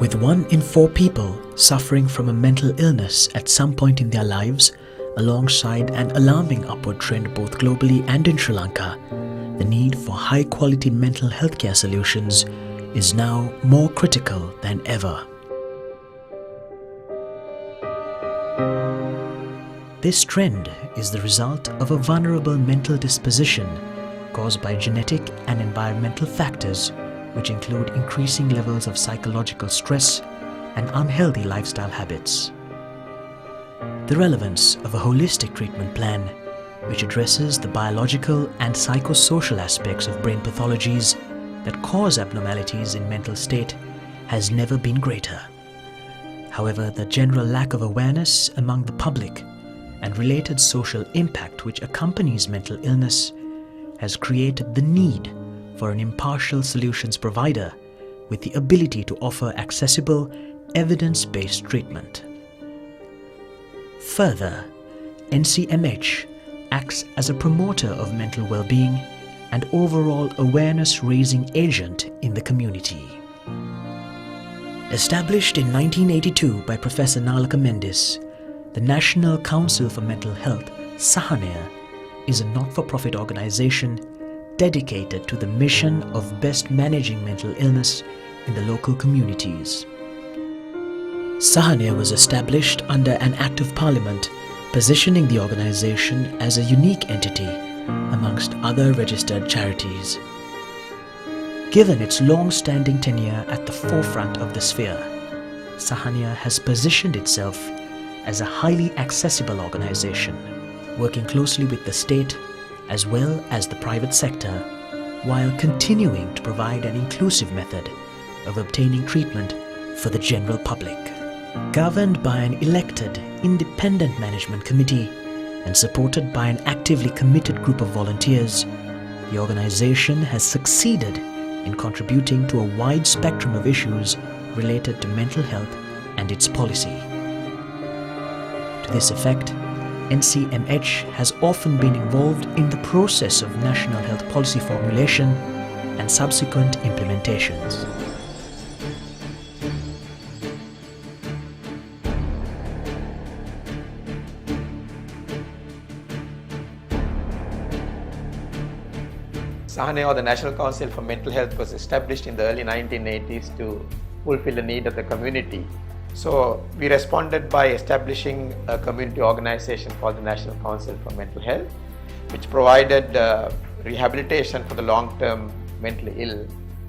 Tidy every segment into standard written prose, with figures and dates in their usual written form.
With 1 in 4 people suffering from a mental illness at some point in their lives, alongside an alarming upward trend both globally and in Sri Lanka, the need for high-quality mental health care solutions is now more critical than ever. This trend is the result of a vulnerable mental disposition caused by genetic and environmental factors, which include increasing levels of psychological stress and unhealthy lifestyle habits. The relevance of a holistic treatment plan, which addresses the biological and psychosocial aspects of brain pathologies that cause abnormalities in mental state, has never been greater. However, the general lack of awareness among the public and related social impact which accompanies mental illness has created the need for an impartial solutions provider with the ability to offer accessible, evidence-based treatment. Further, NCMH acts as a promoter of mental well-being and overall awareness-raising agent in the community. Established in 1982 by Professor Nalaka Mendis, the National Council for Mental Health, Sahaneya, is a not-for-profit organization dedicated to the mission of best managing mental illness in the local communities. Sahaneya was established under an Act of Parliament, positioning the organization as a unique entity amongst other registered charities. Given its long-standing tenure at the forefront of the sphere, Sahaneya has positioned itself as a highly accessible organization, working closely with the state as well as the private sector, while continuing to provide an inclusive method of obtaining treatment for the general public. Governed by an elected, independent management committee and supported by an actively committed group of volunteers, the organization has succeeded in contributing to a wide spectrum of issues related to mental health and its policy. To this effect, NCMH has often been involved in the process of national health policy formulation and subsequent implementations. Sahaneya, or the National Council for Mental Health, was established in the early 1980s to fulfill the need of the community. So we responded by establishing a community organization called the National Council for Mental Health, which provided rehabilitation for the long-term mentally ill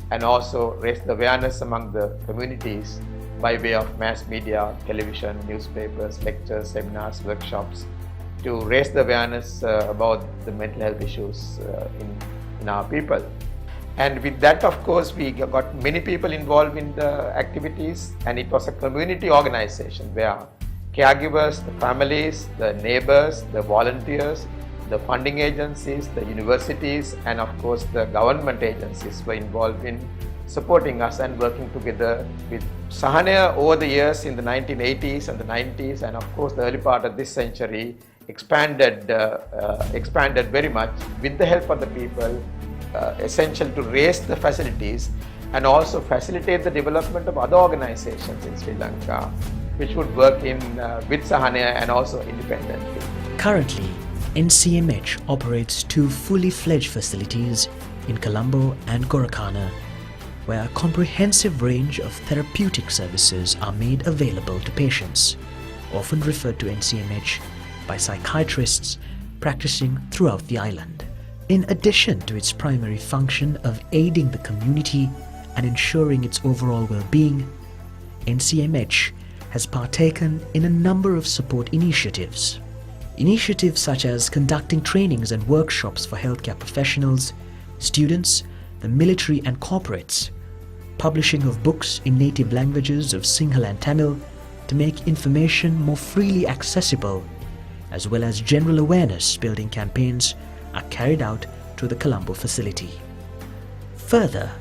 and also raised the awareness among the communities by way of mass media, television, newspapers, lectures, seminars, workshops, to raise the awareness about the mental health issues in our people. And with that, of course, we got many people involved in the activities, and it was a community organization where caregivers, the families, the neighbors, the volunteers, the funding agencies, the universities, and of course the government agencies were involved in supporting us and working together with Sahaneya over the years in the 1980s and the 90s, and of course the early part of this century expanded very much with the help of the people, essential to raise the facilities and also facilitate the development of other organizations in Sri Lanka which would work with Sahaneya and also independently. Currently, NCMH operates 2 fully fledged facilities in Colombo and Gorakana, where a comprehensive range of therapeutic services are made available to patients, often referred to NCMH by psychiatrists practicing throughout the island. In addition to its primary function of aiding the community and ensuring its overall well-being, NCMH has partaken in a number of support initiatives. Initiatives such as conducting trainings and workshops for healthcare professionals, students, the military and corporates, publishing of books in native languages of Sinhala and Tamil to make information more freely accessible, as well as general awareness building campaigns are carried out to the Colombo facility. Further,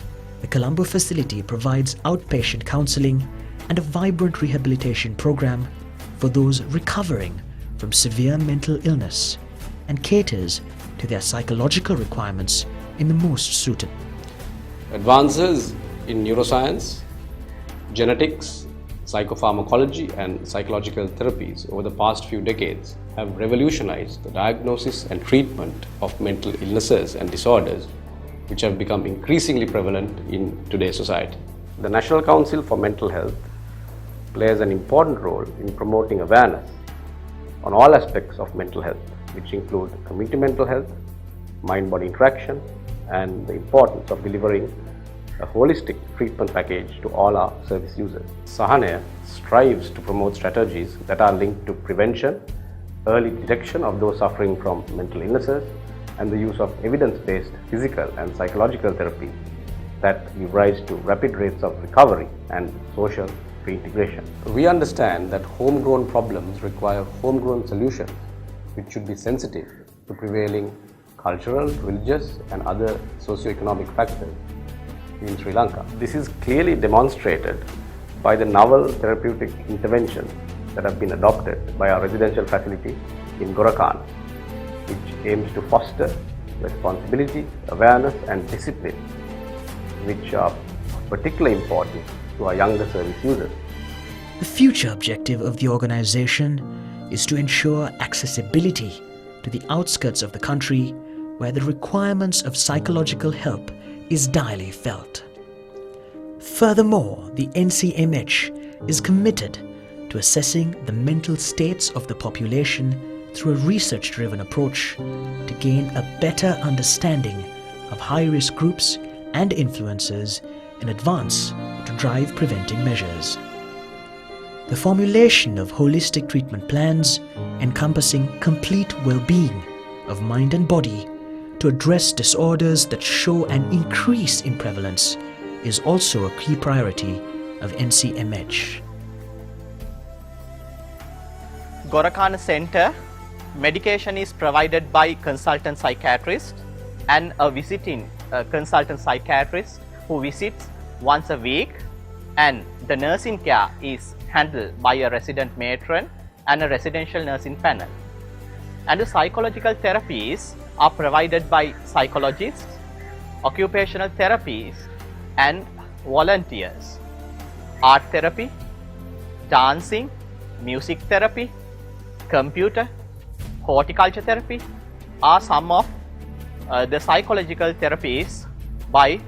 the Colombo facility provides outpatient counseling and a vibrant rehabilitation program for those recovering from severe mental illness and caters to their psychological requirements in the most suited. Advances in neuroscience, Genetics, psychopharmacology and psychological therapies over the past few decades have revolutionized the diagnosis and treatment of mental illnesses and disorders which have become increasingly prevalent in today's society. The National Council for Mental Health plays an important role in promoting awareness on all aspects of mental health, which include community mental health, mind-body interaction, and the importance of delivering a holistic treatment package to all our service users. Sahanaya strives to promote strategies that are linked to prevention, early detection of those suffering from mental illnesses, and the use of evidence-based physical and psychological therapy that give rise to rapid rates of recovery and social reintegration. We understand that homegrown problems require homegrown solutions which should be sensitive to prevailing cultural, religious, and other socio-economic factors in Sri Lanka. This is clearly demonstrated by the novel therapeutic interventions that have been adopted by our residential facility in Gorakana, which aims to foster responsibility, awareness, and discipline, which are particularly important to our younger service users. The future objective of the organization is to ensure accessibility to the outskirts of the country where the requirements of psychological help is direly felt. Furthermore, the NCMH is committed to assessing the mental states of the population through a research-driven approach to gain a better understanding of high-risk groups and influencers in advance to drive preventing measures. The formulation of holistic treatment plans encompassing complete well-being of mind and body to address disorders that show an increase in prevalence is also a key priority of NCMH. Gorakana Center, medication is provided by consultant psychiatrist and a visiting consultant psychiatrist who visits once a week, and the nursing care is handled by a resident matron and a residential nursing panel. And the psychological therapies are provided by psychologists, occupational therapies, and volunteers. Art therapy, dancing, music therapy, computer, horticulture therapy are some of the psychological therapies by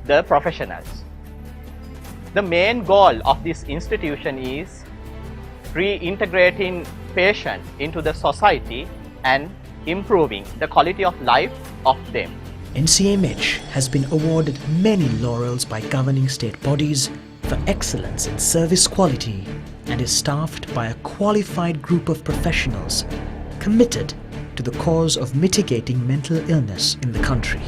the professionals. The main goal of this institution is reintegrating patients into the society and improving the quality of life of them. NCMH has been awarded many laurels by governing state bodies for excellence in service quality and is staffed by a qualified group of professionals committed to the cause of mitigating mental illness in the country.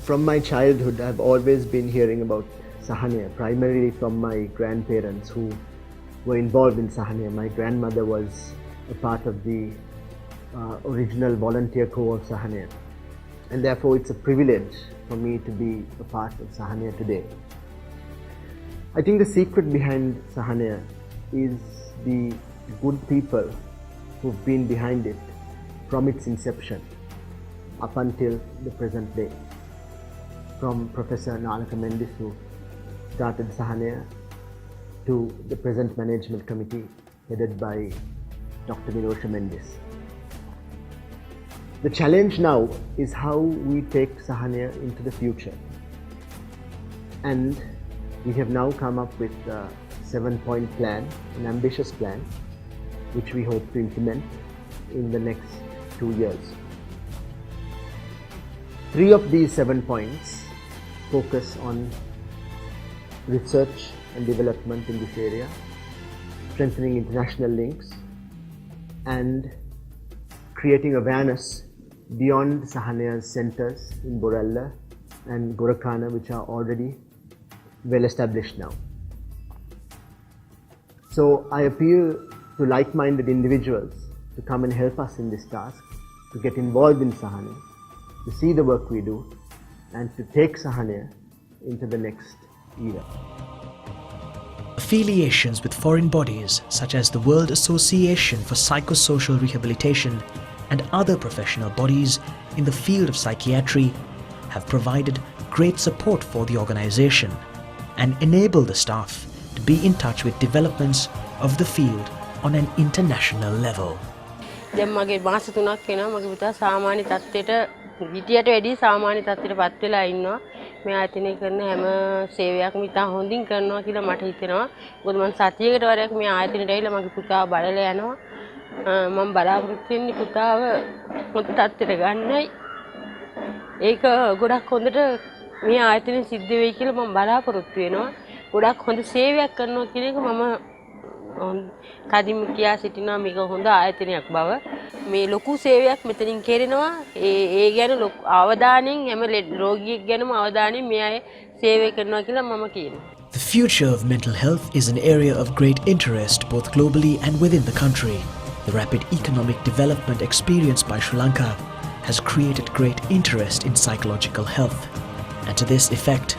From my childhood, I've always been hearing about Sahanaya, primarily from my grandparents who were involved in Sahanaya. My grandmother was a part of the original volunteer corps of Sahanaya, and therefore it's a privilege for me to be a part of Sahanaya today. I think the secret behind Sahanaya is the good people who've been behind it from its inception up until the present day. From Professor Nalaka Mendis, who started Sahanaya, to the present management committee headed by Dr. Milosha Mendis. The challenge now is how we take Sahanaya into the future. And we have now come up with a 7-point plan, an ambitious plan, which we hope to implement in the next 2 years. 3 of these 7 points focus on research and development in this area, strengthening international links, and creating awareness beyond Sahanaya's centers in Borella and Gorakana, which are already well established now. So I appeal to like-minded individuals to come and help us in this task, to get involved in Sahanaya, to see the work we do, and to take Sahanaya into the next era. Affiliations with foreign bodies such as the World Association for Psychosocial Rehabilitation and other professional bodies in the field of psychiatry have provided great support for the organization and enable the staff to be in touch with developments of the field on an international level. දැන් මගේ මාස 3ක් වෙනවා මගේ පුතා සාමාන්‍ය තත්ත්වයට විදියට වැඩි සාමාන්‍ය තත්ත්වයටපත් වෙලා ඉන්නවා. මේ ආයතනයේ කරන හැම සේවයක්ම ඉතා හොඳින් කරනවා කියලා මට හිතෙනවා. මොකද මම සතියකට වරක් මේ ආයතනයට ඇවිල්ලා මගේ පුතාව බලලා යනවා. මම බලාපොරොත්තු වෙන්නේ පුතාව හොඳ තත්ත්වයට ගන්නයි. ඒක ගොඩක් හොඳට මේ ආයතනයේ සිද්ධ වෙයි කියලා මම බලාපොරොත්තු වෙනවා. ගොඩක් හොඳ සේවයක් කරනවා කියන එක මම කදිම කියා සිටිනවා මේක හොඳ ආයතනයක් බව. මේ ලොකු සේවයක් මෙතනින් කෙරෙනවා. ඒ ගැන අවධානයෙන් හැම රෝගියෙක් ගැනම අවධානයෙන් මේ අය සේවය කරනවා කියලා මම කියනවා. The future of mental health is an area of great interest both globally and within the country. The rapid economic development experienced by Sri Lanka has created great interest in psychological health. And to this effect,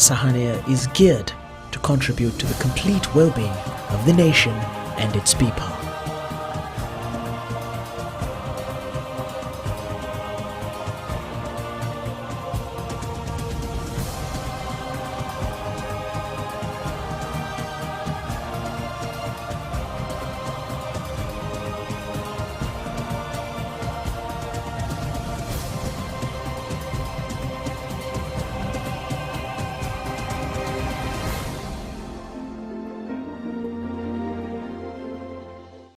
Sahania is geared to contribute to the complete well-being of the nation and its people.